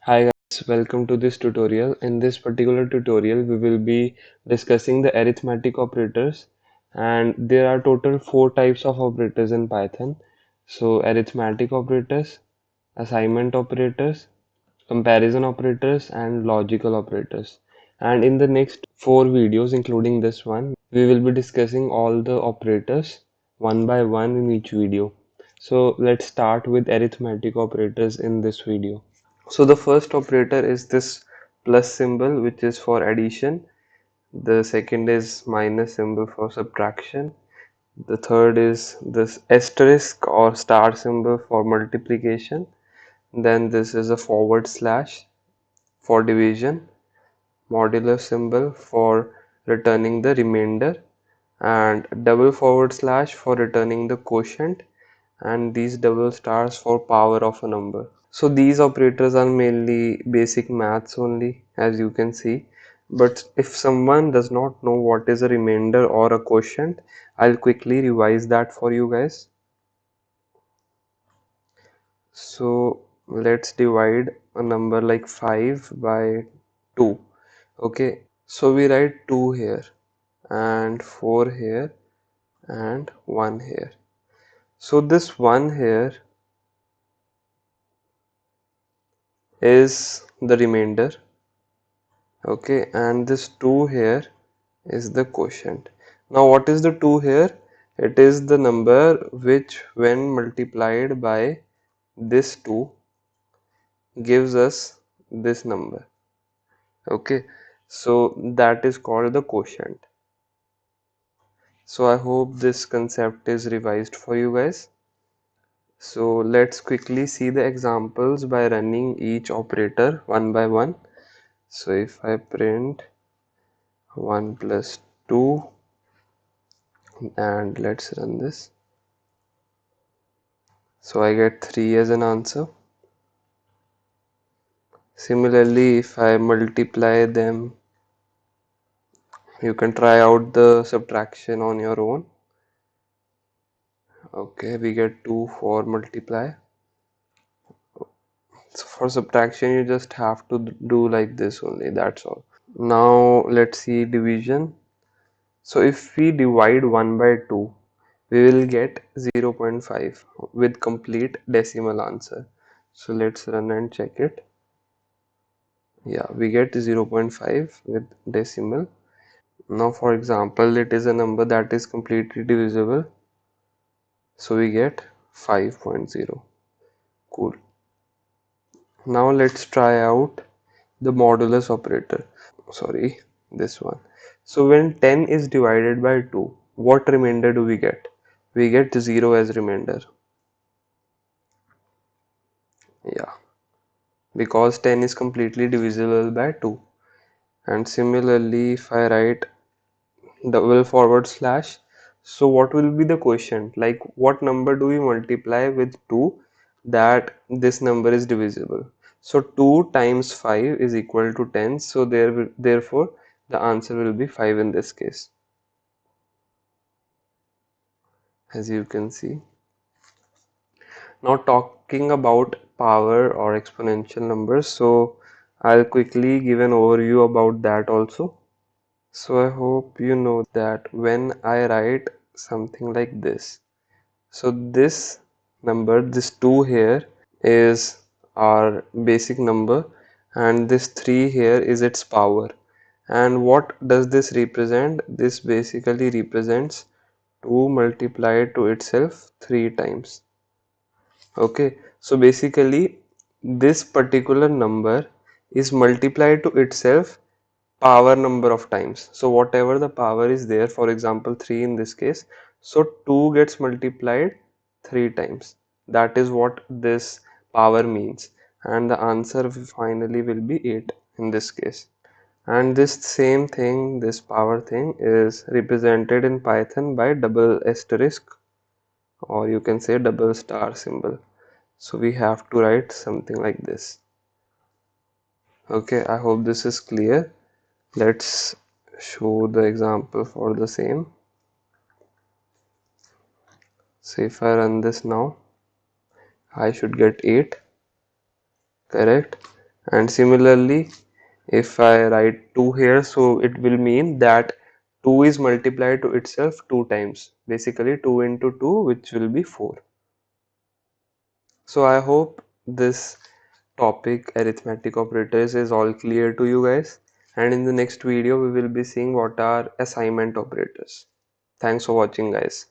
Hi guys, welcome to this tutorial. In this particular tutorial, we will be discussing the arithmetic operators, and there are total four types of operators in Python. So arithmetic operators, assignment operators, comparison operators, and logical operators. And in the next four videos, including this one, we will be discussing all the operators one by one in each video. So let's start with arithmetic operators in this video. So the first operator is this plus symbol, which is for addition. The second is minus symbol for subtraction. The third is this asterisk or star symbol for multiplication. Then this is a forward slash for division, modulo symbol for returning the remainder, and double forward slash for returning the quotient, and these double stars for power of a number. So these operators are mainly basic maths only, as you can see. But if someone does not know what is a remainder or a quotient, I'll quickly revise that for you guys. So let's divide a number like 5 by 2. Okay, so we write 2 here and 4 here and 1 here. So this 1 here is the remainder. Okay, and this 2 here is the quotient. Now what is the 2 here? It is the number which when multiplied by this 2 gives us this number. Okay, so that is called the quotient. So I hope this concept is revised for you guys. So let's quickly see the examples by running each operator one by one. So if I print 1 plus 2 and let's run this. So I get 3 as an answer. Similarly, if I multiply them, you can try out the subtraction on your own. Okay, we get 2 for multiply. So for subtraction, you just have to do like this only, that's all. Now let's see division. So if we divide 1 by 2, we will get 0.5 with complete decimal answer. So let's run and check it. Yeah, we get 0.5 with decimal. Now for example, it is a number that is completely divisible, so we get 5.0. Cool. Now let's try out the modulus operator. Sorry, this one. So when 10 is divided by 2, what remainder do we get? We get 0 as remainder. Yeah, because 10 is completely divisible by 2. And similarly, if I write double forward slash, so what will be the quotient? Like what number do we multiply with 2 that this number is divisible? So 2 times 5 is equal to 10, so therefore the answer will be 5 in this case, as you can see. Now talking about power or exponential numbers, so I'll quickly give an overview about that also. So I hope you know that when I write something like this, so this number, this 2 here is our basic number, and this 3 here is its power. And what does this represent? This basically represents 2 multiplied to itself 3 times. Okay, so basically this particular number is multiplied to itself power number of times. So whatever the power is there, for example 3 in this case, so 2 gets multiplied 3 times. That is what this power means, and the answer finally will be 8 in this case. And this same thing, this power thing, is represented in Python by double asterisk, or you can say double star symbol. So we have to write something like this. Okay, I hope this is clear. Let's show the example for the same. So if I run this now, I should get 8, correct? And similarly, if I write 2 here, so it will mean that 2 is multiplied to itself 2 times. Basically 2 into 2, which will be 4. So I hope this topic arithmetic operators is all clear to you guys. And in the next video, we will be seeing what are assignment operators. Thanks for watching, guys.